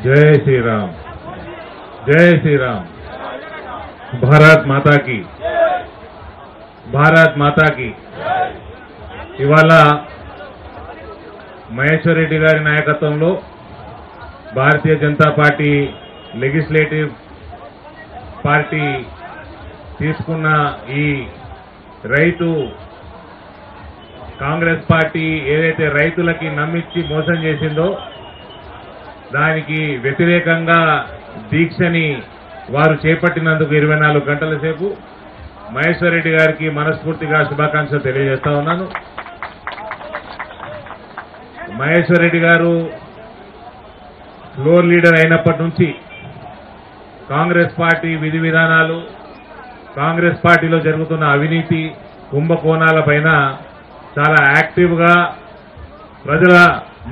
जय श्री राम, जय श्री राम। भारत माता की, भारत माता की। ఇవాళ మహేశ్వర్ రెడ్డి గారి నాయకత్వంలో Bharatiya Janata party legislative party తీసుకున్న ఈ రైతు కాంగ్రెస్ పార్టీ ఏదైతే రైతులకి నమ్మించి మోసం చేసిందో దానికి వ్యతిరేకంగా దీక్షని వారు చేపట్టినందుకు 24 గంటల సేపు మహేశ్వర్ రెడ్డి గారికి మనస్ఫూర్తిగా శుభాకాంక్షలు తెలియజేస్తా ఉన్నాను। మహేశ్వర్ రెడ్డి గారు ఫ్లోర్ లీడర్ అయినప్పటి నుంచి కాంగ్రెస్ పార్టీ విధి విధానాలు, కాంగ్రెస్ పార్టీలో జరుగుతున్న అవినీతి కుంభకోణాలపైన చాలా యాక్టివ్గా ప్రజల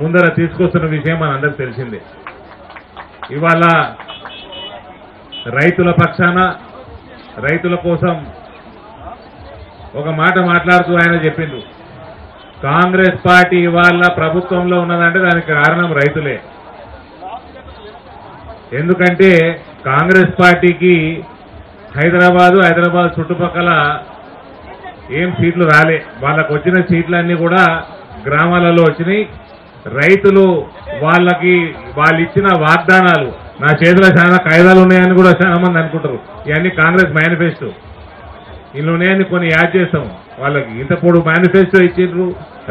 ముందర తీసుకొస్తున్న విషయం మనందరికీ తెలిసిందే। ఇవాళ రైతుల పక్షాన రైతుల కోసం ఒక మాట మాట్లాడుతూ ఆయన చెప్పిండు, కాంగ్రెస్ పార్టీ ఇవాళ ప్రభుత్వంలో ఉన్నదంటే దానికి కారణం రైతులే। ఎందుకంటే కాంగ్రెస్ పార్టీకి హైదరాబాద్ చుట్టుపక్కల ఏం సీట్లు రాలే, వాళ్ళకు వచ్చిన సీట్లన్నీ కూడా గ్రామాలలో వచ్చినాయి। రైతులు వాళ్ళు ఇచ్చిన వాగ్దానాలు, నా చేతిలో చాలా కాయిదాలు ఉన్నాయని కూడా చాలా మంది అనుకుంటారు, ఇవన్నీ కాంగ్రెస్ మేనిఫెస్టో, ఇల్లు ఉన్నాయని కొన్ని యాడ్ చేస్తాం వాళ్ళకి। ఇంత పొడు మేనిఫెస్టో ఇచ్చిండ్రు,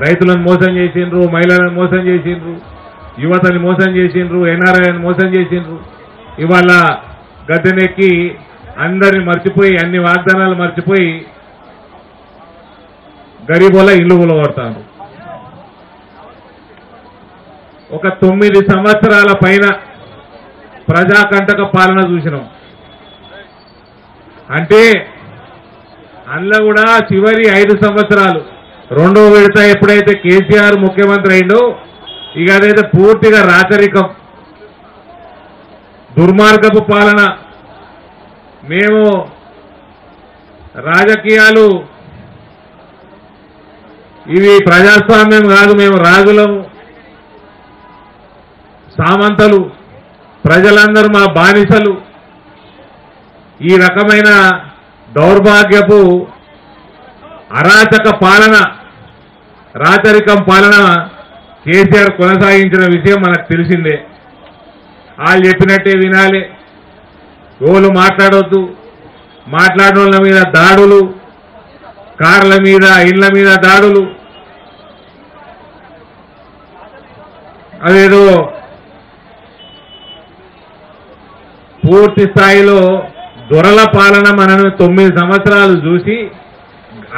రైతులను మోసం చేసిండ్రు, మహిళలను మోసం చేసిండ్రు, యువతని మోసం చేసిండ్రు, ఎన్ఆర్ఐని మోసం చేసిండ్రు। ఇవాళ గద్దెనెక్కి అందరిని మర్చిపోయి, అన్ని వాగ్దానాలు మర్చిపోయి గరీబోల ఇల్లు కూలగొడతారు। ఒక 9 సంవత్సరాల పైన ప్రజాకంటక పాలన చూసినాం। అంటే అందులో కూడా చివరి 5 సంవత్సరాలు రెండో విడత ఎప్పుడైతే కేసీఆర్ ముఖ్యమంత్రి అయిందో ఇక అదైతే పూర్తిగా రాచరికం, దుర్మార్గపు పాలన। మేము రాజకీయాలు ఇవి ప్రజాస్వామ్యం కాదు, మేము రాజులము, సామంతలు, ప్రజలందరూ మా బానిసలు, ఈ రకమైన దౌర్భాగ్యపు అరాచక పాలన, రాచరికం పాలన కేసీఆర్ కొనసాగించిన విషయం మనకు తెలిసిందే। వాళ్ళు చెప్పినట్టే వినాలి, ఓళ్ళు మాట్లాడొద్దు, మాట్లాడిన వాళ్ళ మీద దాడులు, కార్ల మీద ఇళ్ల మీద దాడులు, అదేదో పూర్తి స్థాయిలో దొరల పాలన మనం 9 సంవత్సరాలు చూసి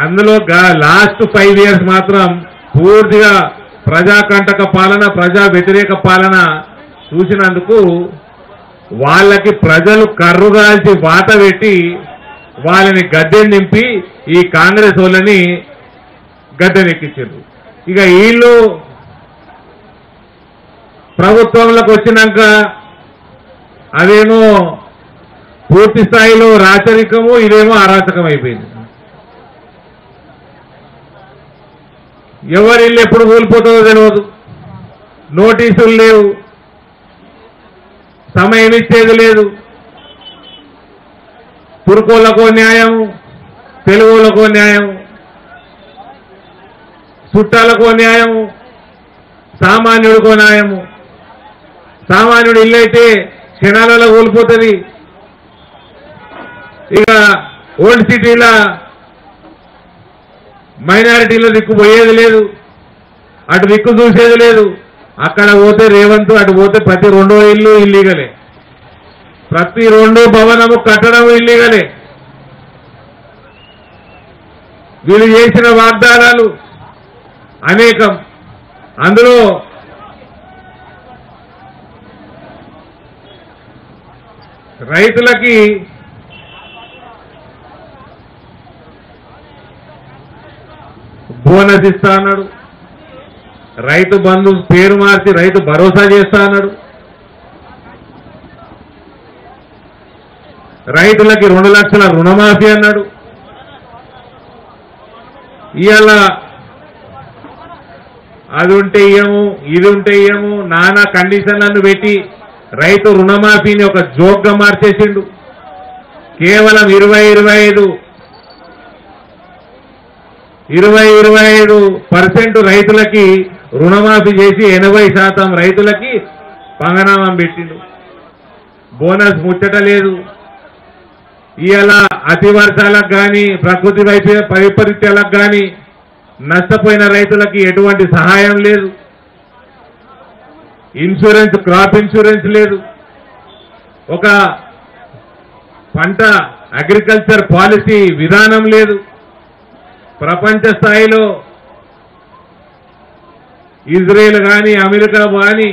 అందులో లాస్ట్ 5 ఇయర్స్ మాత్రం పూర్తిగా ప్రజాకంటక పాలన, ప్రజా వ్యతిరేక పాలన చూసినందుకు వాళ్ళకి ప్రజలు కర్రుగాల్చి వాత పెట్టి వాళ్ళని గద్దెని నింపి ఈ కాంగ్రెస్ వాళ్ళని గద్దెనెక్కించారు। ఇక వీళ్ళు ప్రభుత్వంలోకి వచ్చినాక అదేమో పూర్తి స్థాయిలో రాచరికము, ఇదేమో అరాచకం అయిపోయింది। ఎవరి ఇల్లు ఎప్పుడు కూలిపోతుందో తెలియదు, నోటీసులు లేవు, సమయం ఇచ్చేది లేదు, తుర్కోలకో న్యాయం, తెలుగులకో న్యాయం, చుట్టాలకో న్యాయం, సామాన్యుడికో న్యాయము। సామాన్యుడు ఇల్లు అయితే క్షణాలలో కోల్పోతుంది, ఇక ఓల్డ్ సిటీలో మైనారిటీలో దిక్కు పోయేది లేదు, అటు దిక్కు చూసేది లేదు। అక్కడ పోతే రేవంత్, అటు పోతే ప్రతి 2వ ఇల్లు ఇల్లీగలే, ప్రతి 2వ భవనము కట్టడం ఇల్లీగలే। వీళ్ళు చేసిన వాగ్దానాలు అనేకం, అందులో రైతులకి బోనస్ ఇస్తా అన్నాడు, రైతు బంధు పేరు మార్చి రైతు భరోసా చేస్తా అన్నాడు, రైతులకి 2 లక్షల రుణమాఫీ అన్నాడు। ఇవాళ అది ఉంటే ఇయ్యము, ఇది ఉంటే ఇయ్యము, నానా కండిషన్లను పెట్టి రైతు రుణమాఫీని ఒక జోక్గా మార్చేసిండు. కేవలం 25% రైతులకి రుణమాఫీ చేసి 80% రైతులకి పంగనామం పెట్టిండు. బోనస్ ముచ్చట లేదు. ఇవాళ అతి వర్షాలకు కానీ ప్రకృతి వైపరీత్యాలకు కానీ నష్టపోయిన రైతులకి ఎటువంటి సహాయం లేదు. ఇన్సూరెన్స్, క్రాప్ ఇన్సూరెన్స్ లేదు. ఒక పంట అగ్రికల్చర్ పాలసీ విధానం లేదు. ప్రపంచ స్థాయిలో ఇజ్రాయెల్ కానీ అమెరికా కానీ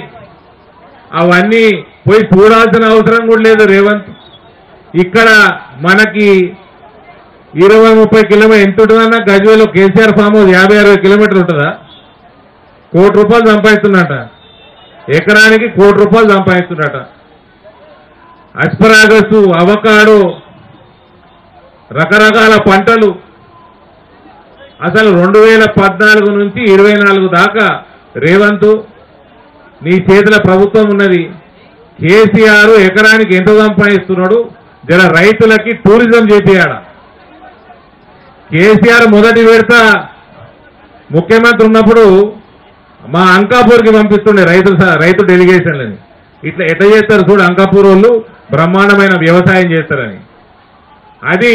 అవన్నీ పోయి చూడాల్సిన అవసరం కూడా లేదు రేవంత్. ఇక్కడ మనకి 20-30 కిలోమీటర్ ఎంత ఉంటుందన్నా గజ్వేల్లో కేసీఆర్ ఫామ్ హౌస్ 50-60 కిలోమీటర్లు ఉంటుందా? ₹1 కోటి సంపాదిస్తున్నట. ఎకరానికి ₹1 కోటి సంపాదిస్తున్నట. అస్పరాగస్, అవకాడో, రకరకాల పంటలు. అసలు 2014 నుంచి 24 దాకా రేవంత్ నీ చేతుల ప్రభుత్వం ఉన్నది. కేసీఆర్ ఎకరానికి ఎంత సంపాదిస్తున్నాడు? జర రైతులకి టూరిజం చేపియాడ. కేసీఆర్ మొదటి విడత ముఖ్యమంత్రి ఉన్నప్పుడు మా అంకాపూర్కి పంపిస్తుండే రైతు డెలిగేషన్లని. ఇట్లా ఎట్లా చేస్తారు చూడు, అంకాపూర్ వాళ్ళు బ్రహ్మాండమైన వ్యవసాయం చేస్తారని. అది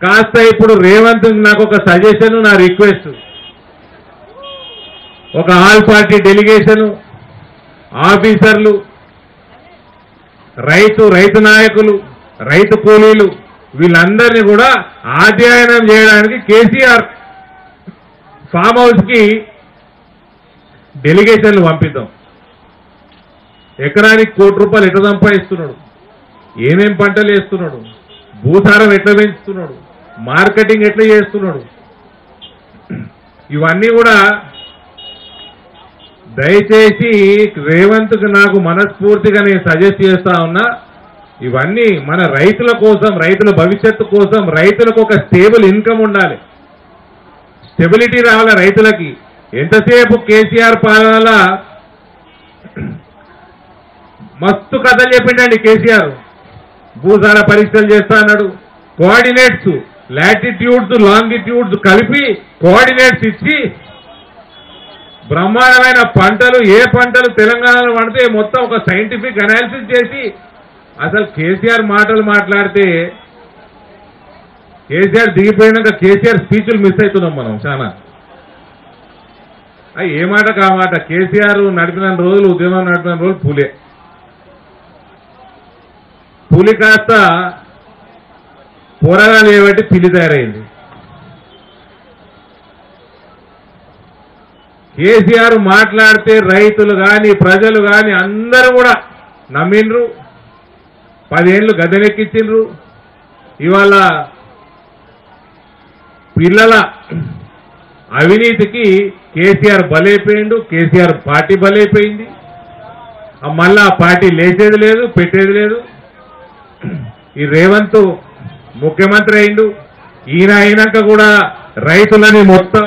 కాస్త ఇప్పుడు రేవంత్ నాకు ఒక సజెషన్, నా రిక్వెస్ట్, ఒక ఆల్ పార్టీ డెలిగేషను, ఆఫీసర్లు, రైతు నాయకులు, రైతు కూలీలు, వీళ్ళందరినీ కూడా అధ్యయనం చేయడానికి కేసీఆర్ ఫామ్ హౌస్ కి డెలిగేషన్లు పంపిద్దాం. ఎకరానికి ₹1 కోటి ఎట్లా సంపాదిస్తున్నాడు, ఏమేం పంటలు వేస్తున్నాడు, భూసారం ఎట్లా పెంచుతున్నాడు, మార్కెటింగ్ ఎట్లా చేస్తున్నాడు, ఇవన్నీ కూడా దయచేసి రేవంత్కి నాకు మనస్ఫూర్తిగా నేను సజెస్ట్ చేస్తా ఉన్నా. ఇవన్నీ మన రైతుల కోసం, రైతుల భవిష్యత్తు కోసం, రైతులకు ఒక స్టేబుల్ ఇన్కమ్ ఉండాలి, స్టెబిలిటీ రావాలి రైతులకి. ఎంతసేపు కేసీఆర్ పాలనలో మస్తు కథలు చెప్పిండండి కేసీఆర్. భూసార పరీక్షలు చేస్తా అన్నాడు. కోఆర్డినేట్స్, లాటిట్యూడ్స్, లాంగిట్యూడ్స్ కలిపి కోఆర్డినేట్స్ ఇచ్చి బ్రహ్మాండమైన పంటలు, ఏ పంటలు తెలంగాణలో పండితే మొత్తం ఒక సైంటిఫిక్ అనాలిసిస్ చేసి, అసలు కేసీఆర్ మాటలు మాట్లాడితే కేసీఆర్ దిగిపోయినాక కేసీఆర్ స్పీచ్లు మిస్ అవుతున్నాం మనం చాలా. ఏ మాట కా మాట. కేసీఆర్ నడిపిన రోజులు, ఉద్యమం నడిపిన రోజులు పులి కాస్త పోరాగాలు ఏబట్టి పిల్లి తయారైంది. కేసీఆర్ మాట్లాడితే రైతులు కానీ ప్రజలు కానీ అందరూ కూడా నమ్మిండ్రు. 10 ఏళ్ళు గద్దెనెక్కించిండ్రు. ఇవాళ పిల్లల అవినీతికి కేసీఆర్ బలైపోయిండు, కేసీఆర్ పార్టీ బలైపోయింది. మళ్ళా పార్టీ లేచేది లేదు, పెట్టేది లేదు. ఈ రేవంత్ ముఖ్యమంత్రి అయిండు. ఈయన అయినాక కూడా రైతులని మొత్తం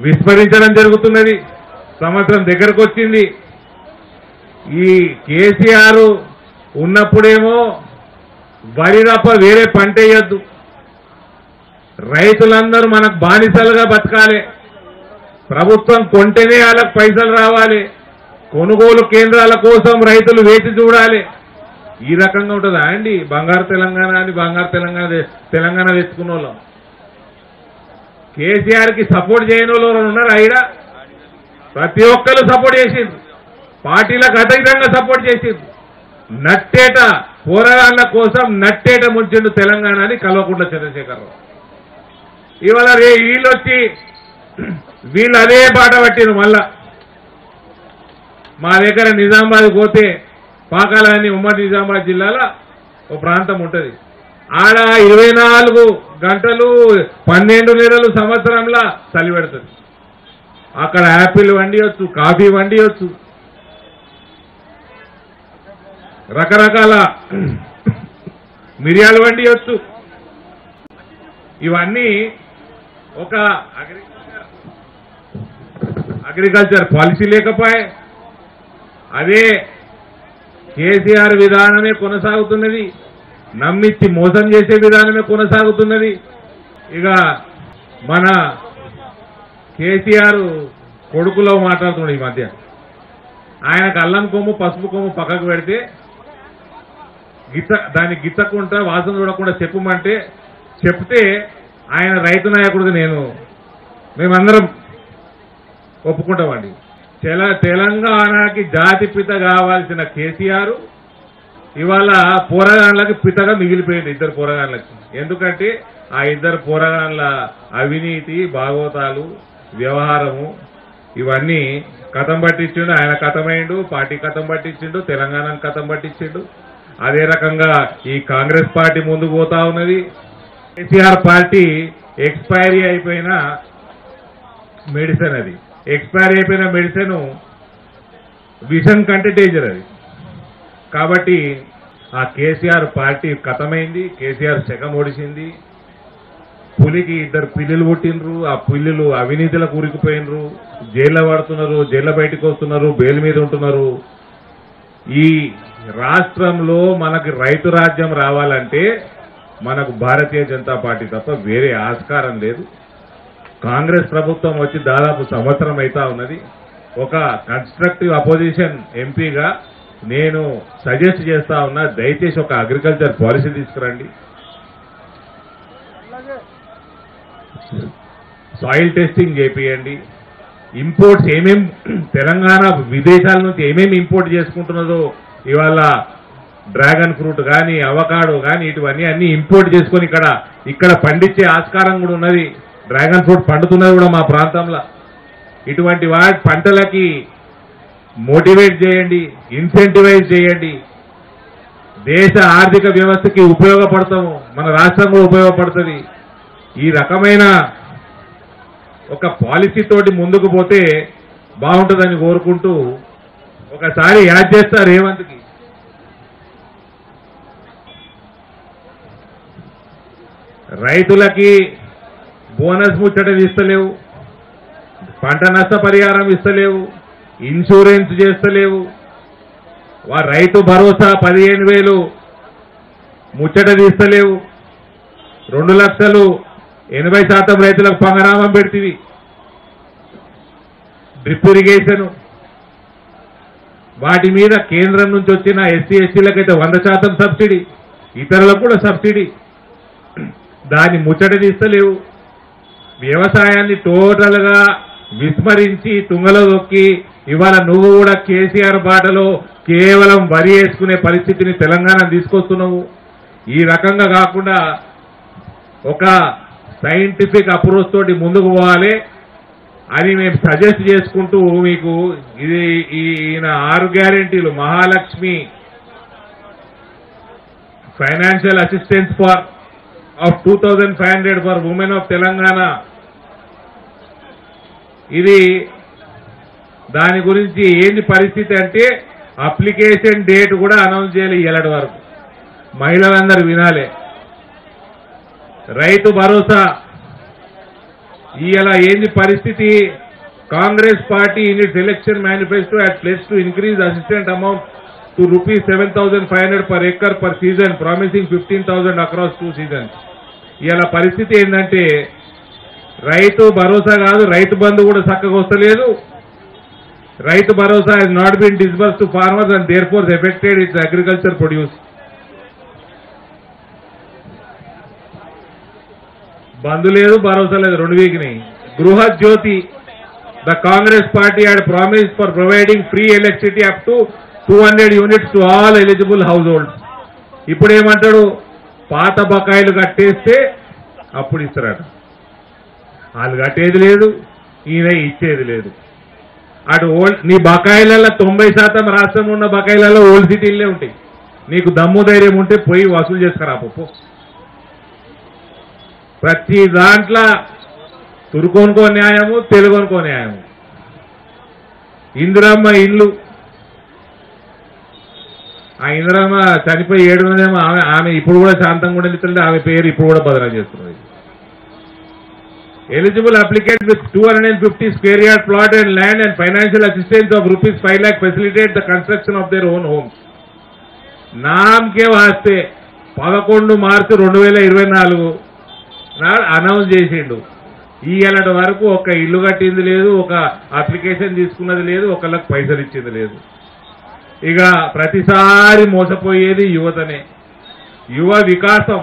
విస్మరించడం జరుగుతున్నది. సంవత్సరం దగ్గరకు వచ్చింది. ఈ కేసీఆర్ ఉన్నప్పుడేమో వరి తప్ప వేరే పంట వేయొద్దు, రైతులందరూ మనకు బానిసలుగా బతకాలి, ప్రభుత్వం కొంటేనే వాళ్ళకు పైసలు రావాలి, కొనుగోలు కేంద్రాల కోసం రైతులు వేచి చూడాలి. ఈ రకంగా ఉంటుందా అండి బంగారు తెలంగాణ అని? బంగారు తెలంగాణ తెచ్చుకున్న వాళ్ళం. కేసీఆర్కి సపోర్ట్ చేయని వాళ్ళు ఉన్నారు అయిడ. ప్రతి ఒక్కరు సపోర్ట్ చేసిండ్రు, పార్టీలకు అతీతంగా సపోర్ట్ చేసిండ్రు. నట్టేట పోరాటాల కోసం నట్టేట ముంచిండు తెలంగాణని కల్వకుంట్ల చంద్రశేఖరరావు. ఇవాళ వీళ్ళు అదే బాట పట్టిండ్రు. మళ్ళా మా దగ్గర నిజామాబాద్ పోతే పాకాల అని ఉమ్మడి నిజామాబాద్ జిల్లాలో ఒక ప్రాంతం ఉంటుంది. ఆడ 24 గంటలు 12 నెలలు సంవత్సరంలో చలి పెడుతుంది. అక్కడ యాపిల్ వండియొచ్చు, కాఫీ వండియొచ్చు, రకరకాల మిరియాలు వండియొచ్చు. ఇవన్నీ ఒక అగ్రికల్చర్ పాలసీ లేకపోయే, అదే కేసీఆర్ విధానమే కొనసాగుతున్నది, నమ్మిచ్చి మోసం చేసే విధానమే కొనసాగుతున్నది. ఇక మన కేసీఆర్ కొడుకులో మాట్లాడుతున్నాడు ఈ మధ్య. ఆయనకు అల్లం కొమ్ము పసుపు కొమ్ము పక్కకు పెడితే దాన్ని గిచ్చకుండా వాసన చూడకుండా చెప్పమంటే చెప్తే ఆయన రైతు నాయకుడికి మేమందరం ఒప్పుకుంటామండి. తెలంగాణకి జాతిపిత కావాల్సిన కేసీఆర్ ఇవాళ పోరగాళ్ళకి పితగా మిగిలిపోయింది, ఇద్దరు పోరగాళ్ళకి. ఎందుకంటే ఆ ఇద్దరు పోరగాళ్ళ అవినీతి, భాగవతాలు, వ్యవహారము ఇవన్నీ కథం పట్టించిండు. ఆయన కథమైండు, పార్టీ కథం పట్టించిండు, తెలంగాణను కథం పట్టించిండు. అదే రకంగా ఈ కాంగ్రెస్ పార్టీ ముందుకు పోతా ఉన్నది. కేసీఆర్ పార్టీ ఎక్స్పైరీ అయిపోయిన మెడిసిన్, అది ఎక్స్పైరీ అయిపోయిన మెడిసిన్ విషం కంటే డేంజర్ అది. కాబట్టి ఆ కేసీఆర్ పార్టీ కథమైంది, కేసీఆర్ శకం ఓడిసింది. పులికి ఇద్దరు పిల్లులు పుట్టినరు, ఆ పిల్లులు అవినీతిలకు ఉరికిపోయినరు, జైల్లో పడుతున్నారు, జైల్లో బయటకు వస్తున్నారు, బెయిల్ మీద ఉంటున్నారు. ఈ రాష్ట్రంలో మనకి రైతు రాజ్యం రావాలంటే మనకు భారతీయ జనతా పార్టీ తప్ప వేరే ఆస్కారం లేదు. కాంగ్రెస్ ప్రభుత్వం వచ్చి దాదాపు సంవత్సరం అవుతా ఉన్నది. ఒక కన్స్ట్రక్టివ్ అపోజిషన్ ఎంపీగా నేను సజెస్ట్ చేస్తా ఉన్నా, దయచేసి ఒక అగ్రికల్చర్ పాలసీ తీసుకురండి, సాయిల్ టెస్టింగ్ చేపియండి, ఇంపోర్ట్స్ ఏమేం తెలంగాణ విదేశాల నుంచి ఏమేమి ఇంపోర్ట్ చేసుకుంటున్నదో ఇవాళ డ్రాగన్ ఫ్రూట్ కానీ అవకాడో కానీ ఇటువన్నీ అన్ని ఇంపోర్ట్ చేసుకొని ఇక్కడ పండించే ఆస్కారం కూడా ఉన్నది. డ్రాగన్ ఫ్రూట్ పండుతున్నది కూడా మా ప్రాంతంలో. ఇటువంటి వాటి పంటలకి మోటివేట్ చేయండి, ఇన్సెంటివైజ్ చేయండి. దేశ ఆర్థిక వ్యవస్థకి ఉపయోగపడతాము, మన రాష్ట్రం కూడా ఉపయోగపడుతుంది. ఈ రకమైన ఒక పాలసీ తోటి ముందుకు పోతే బాగుంటుందని కోరుకుంటూ ఒకసారి యాడ్ చేస్తా రేవంత్కి. రైతులకి బోనస్ ముచ్చట ఇస్తలేవు, పంట నష్టపరిహారం ఇస్తలేవు, ఇన్సూరెన్స్ చేస్తలేవు, రైతు భరోసా 15,000 ముచ్చట తీస్తలేవు, 2 లక్షలు 80% రైతులకు పంగనామం పెడుతుంది, డ్రిప్ ఇరిగేషన్ వాటి మీద కేంద్రం నుంచి వచ్చిన ఎస్సీ ఎస్టీలకైతే 100% సబ్సిడీ, ఇతరులకు కూడా సబ్సిడీ, దాన్ని ముచ్చట తీస్తలేవు. వ్యవసాయాన్ని టోటల్ గా విస్మరించి తుంగలో దొక్కి ఇవాళ నువ్వు కూడా కేసీఆర్ బాటలో కేవలం వరి వేసుకునే పరిస్థితిని తెలంగాణ తీసుకొస్తున్నావు. ఈ రకంగా కాకుండా ఒక సైంటిఫిక్ అప్రోచ్ తోటి ముందుకు పోవాలి అని మేము సజెస్ట్ చేసుకుంటూ మీకు ఇది ఈయన 6 గ్యారెంటీలు, Mahalakshmi financial assistance of 2,500 for women of Telangana, ఇది దాని గురించి ఏంది పరిస్థితి అంటే అప్లికేషన్ డేట్ కూడా అనౌన్స్ చేయాలి ఇయ్యాలటి వరకు. మహిళలందరూ వినాలి. రైతు భరోసా ఇవాళ ఏంది పరిస్థితి? Congress party in it's election manifesto had pledged to increase assistance amount to rupees 7,500 per acre per season, promising 15,000 across 2 seasons. ఇవాళ పరిస్థితి ఏంటంటే రైతు భరోసా కాదు, రైతు బంధు కూడా చక్కగా వస్తలేదు. Rythu Bharosa has not been disbursed to farmers and therefore affected its agriculture produce. బంధు లేదు, భరోసా లేదు, 2 వీక్ని. గృహ జ్యోతి, the Congress party had promised for providing free electricity up to 200 units to all eligible households. ఇప్పుడు ఏమంటాడు? పాత బకాయిలు కట్టేస్తే అప్పుడు ఇస్తారట. వాళ్ళు కట్టేది లేదు, ఈయన ఇచ్చేది లేదు. అటు నీ బకాయిలలో 90% రాష్ట్రంలో ఉన్న బకాయిలలో ఓల్డ్ సిటీలే ఉంటాయి. నీకు దమ్ము ధైర్యం ఉంటే పోయి వసూలు చేసుకురా పప్పు. ప్రతి దాంట్లో తురుకోనుకో న్యాయము, తెలుగొనుకో న్యాయము. ఇందిరమ్మ ఇల్లు, ఆ ఇందిరమ్మ చనిపోయి 7 మందేమో ఆమె ఇప్పుడు కూడా శాంతంగా ఉండేది. ఆమె పేరు ఇప్పుడు కూడా బదనాలు చేస్తున్నది. Eligible applicant with 250 square yard plot and land and financial assistance of rupees 5 lakh facilitate the construction of their own homes. नाम के वास्ते 11 మార్చి 2024 నాడు అనౌన్స్ చేసిండు. ఈయలటి వరకు ఒక ఇల్లు కట్టింది లేదు, ఒక అప్లికేషన్ తీసుకున్నది లేదు, ఒకళ్ళకి పైసలు ఇచ్చింది లేదు. ఇక ప్రతిసారి మోసపోయేది యువతనే, యువ వికాసం.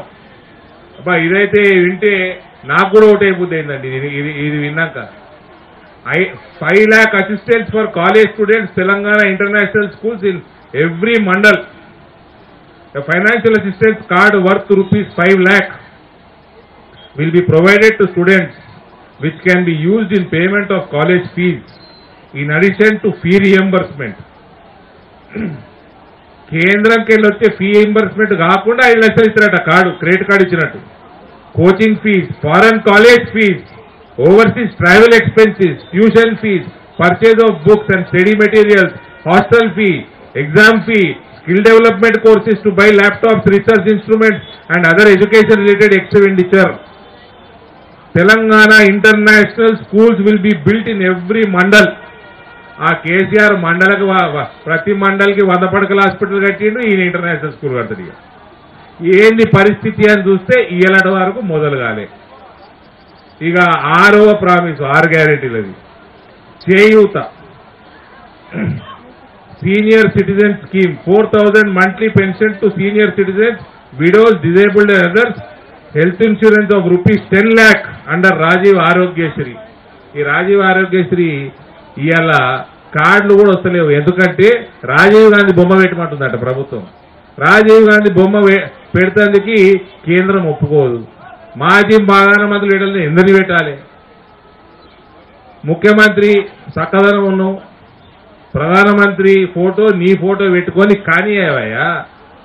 అబ్బా ఇదైతే వింటే నాకు కూడా ఓటైపోతుంది ఏంటండి ఇది విన్నాక. 5 lakh assistance for college students, Telangana International Schools in every mandal. A financial assistance card worth rupees 5 lakh will be provided to students, which can be used in payment of college fees, in addition to fee reimbursement. కేంద్రంకి వెళ్ళి వచ్చే fee reimbursement కాకుండా 5 లక్షలు ఇచ్చినట్ట card, credit card ఇచ్చినట్టు. Coaching fees, foreign college fees, overseas travel expenses, tuition fees, purchase of books and study materials, hostel fee, exam fee, skill development courses to buy laptops, research instruments and other education related expenditure. Telangana International Schools will be built in every mandal. ఆ కేసీఆర్ మండలకు ప్రతి మండల్కి 100 పడకల hospital కట్టిండు, ఈయన international school కడతాడు. ఏంది పరిస్థితి అని చూస్తే ఇయ్యలటి వరకు మొదలు కాలే. ఇక 6వ promise, 6 గ్యారెంటీలది. Cheyutha, senior citizen scheme, 4,000 monthly pension to senior citizens, widows, disabled and others, health insurance of rupees 10 lakh under Rajiv Arogyashri. ఈ రాజీవ్ ఆరోగ్యశ్రీ ఇవాళ కార్డులు కూడా వస్తలేవు. ఎందుకంటే రాజీవ్ గాంధీ బొమ్మ పెట్టమంటుందట ప్రభుత్వం. రాజీవ్ గాంధీ బొమ్మ పెడతానికి కేంద్రం ఒప్పుకోదు. మాజీ ప్రధానమంత్రి లీడర్ని ఎందుకు పెట్టాలి? ముఖ్యమంత్రి చక్కదనం ఉన్నావు, ప్రధానమంత్రి ఫోటో నీ ఫోటో పెట్టుకొని కానీ ఏవయ్యా,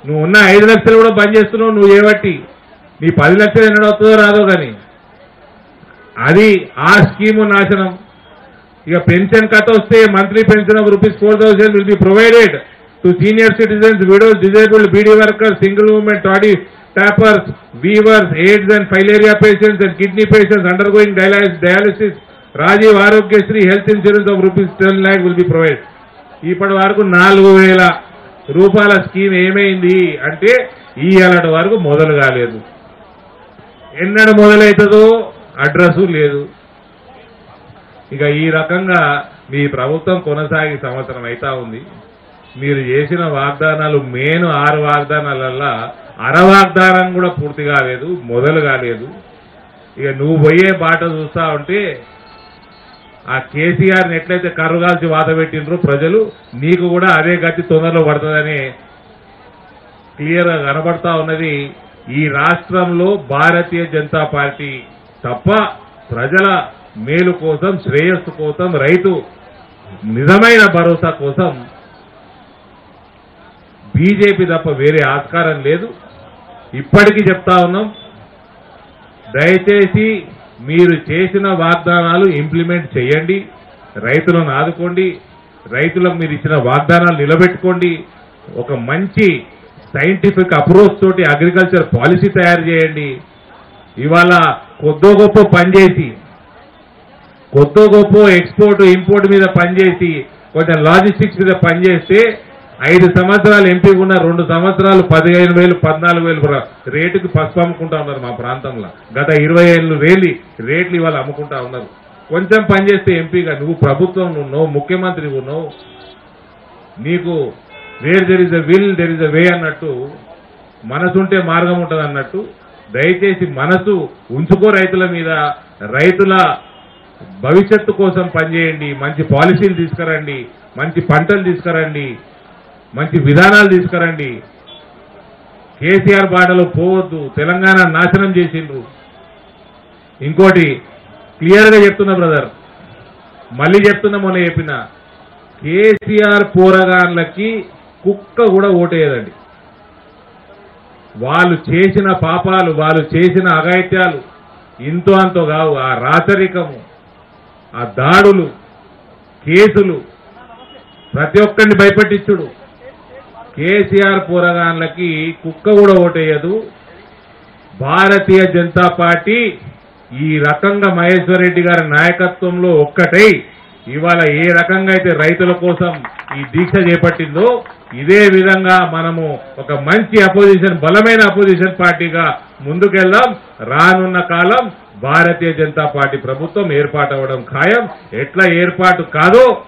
నువ్వు ఉన్న 5 లక్షలు కూడా బంద్ చేస్తున్నావు. నువ్వు ఏబట్టి నీ 10 లక్షలు ఎన్నడో వస్తుందో రాదో కానీ అది ఆ స్కీము నాశనం. ఇక పెన్షన్ కథ వస్తే monthly pension of rupees 4,000 will be provided to senior citizens, widows, disabled, beedi workers, single women, toddy tappers, weavers, AIDS and filaria patients and kidney patients undergoing dialysis. Rajiv Arogyashri health insurance of rupees 10 lakh will be provided. ఇప్పటి వరకు 4,000 రూపాయల scheme ఏమైంది అంటే ఇయ్యాలటి వరకు మొదలు కాలేదు. ఎన్నడ మొదలవుతుందో address లేదు. ఇక ఈ రకంగా మీ ప్రభుత్వం కొనసాగి సంవత్సరం అవుతా ఉంది. మీరు చేసిన వాగ్దానాలు మెయిన్ 6 వాగ్దానాలల్లా అర వాగ్దానం కూడా పూర్తి కాలేదు, మొదలు కాలేదు. ఇక నువ్వు పోయే బాట చూస్తా ఉంటే ఆ కేసీఆర్ని ఎట్లయితే కర్రుగాల్చి వాత పెట్టినరో ప్రజలు, నీకు కూడా అదే గతి తొందరలో పడుతుందని క్లియర్గా కనబడతా ఉన్నది. ఈ రాష్ట్రంలో భారతీయ జనతా పార్టీ తప్ప ప్రజల మేలు కోసం, శ్రేయస్సు కోసం, రైతు నిజమైన భరోసా కోసం బీజేపీ తప్ప వేరే ఆస్కారం లేదు. ఇప్పటికీ చెప్తా ఉన్నాం, దయచేసి మీరు చేసిన వాగ్దానాలు ఇంప్లిమెంట్ చేయండి, రైతులను ఆదుకోండి, రైతులకు మీరు ఇచ్చిన వాగ్దానాలు నిలబెట్టుకోండి. ఒక మంచి సైంటిఫిక్ అప్రోచ్ తోటి అగ్రికల్చర్ పాలసీ తయారు చేయండి. ఇవాళ కొద్దో గొప్ప పనిచేసి, కొద్దో గొప్ప ఎక్స్పోర్ట్ ఇంపోర్ట్ మీద పనిచేసి, కొంచెం లాజిస్టిక్స్ మీద పనిచేస్తే 5 సంవత్సరాలు ఎంపీగా ఉన్న 2 సంవత్సరాలు 15,000 14,000 రేటుకి పసుపు అమ్ముకుంటా ఉన్నారు మా ప్రాంతంలో. గత 20 ఏళ్ళు రేట్లు ఇవాళ అమ్ముకుంటా ఉన్నారు. కొంచెం పనిచేస్తే ఎంపీగా నువ్వు ప్రభుత్వం ఉన్నావు, ముఖ్యమంత్రి ఉన్నావు, నీకు where there is a will there is a way అన్నట్టు, మనసుంటే మార్గం ఉంటుంది అన్నట్టు. దయచేసి మనసు ఉంచుకో రైతుల మీద, రైతుల భవిష్యత్తు కోసం పనిచేయండి, మంచి పాలసీలు తీసుకురండి, మంచి పంటలు తీసుకురండి, మంచి విధానాలు తీసుకురండి. కేసీఆర్ బాటలో పోవద్దు, తెలంగాణ నాశనం చేసిండ్రు. ఇంకోటి క్లియర్గా చెప్తున్నా బ్రదర్, మళ్ళీ చెప్తున్నా, మొన్న చెప్పిన కేసీఆర్ పోరగాన్లకి కుక్క కూడా ఓటేయదండి. వాళ్ళు చేసిన పాపాలు, వాళ్ళు చేసిన అఘాయిత్యాలు ఇంతో అంతో కావు. ఆ రాచరికము, ఆ దాడులు, కేసులు, ప్రతి ఒక్కరిని భయపెట్టించుడు. కేసీఆర్ పోరగాన్లకి కుక్క కూడా ఓటేయదు. భారతీయ జనతా పార్టీ ఈ రకంగా మహేశ్వర్ రెడ్డి గారి నాయకత్వంలో ఒక్కటై ఇవాళ ఏ రకంగా అయితే రైతుల కోసం ఈ దీక్ష చేపట్టిందో ఇదే విధంగా మనము ఒక మంచి అపోజిషన్, బలమైన అపోజిషన్ పార్టీగా ముందుకెళ్దాం. రానున్న కాలం భారతీయ జనతా పార్టీ ప్రభుత్వం ఏర్పాటు అవ్వడం ఖాయం. ఎట్లా ఏర్పాటు కాదో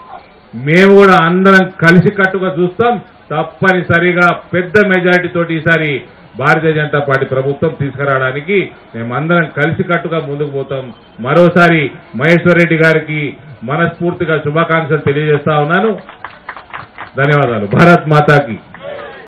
మేము కూడా అందరం కలిసికట్టుగా చూస్తాం. తప్పనిసరిగా పెద్ద మెజారిటీ తోటి ఈసారి భారతీయ జనతా పార్టీ ప్రభుత్వం తీసుకురావడానికి మేమందరం కలిసికట్టుగా ముందుకు పోతాం. మరోసారి మహేశ్వర్ రెడ్డి గారికి మనస్ఫూర్తిగా శుభాకాంక్షలు తెలియజేస్తా ఉన్నాను. ధన్యవాదాలు. భారత్ మాతాకి.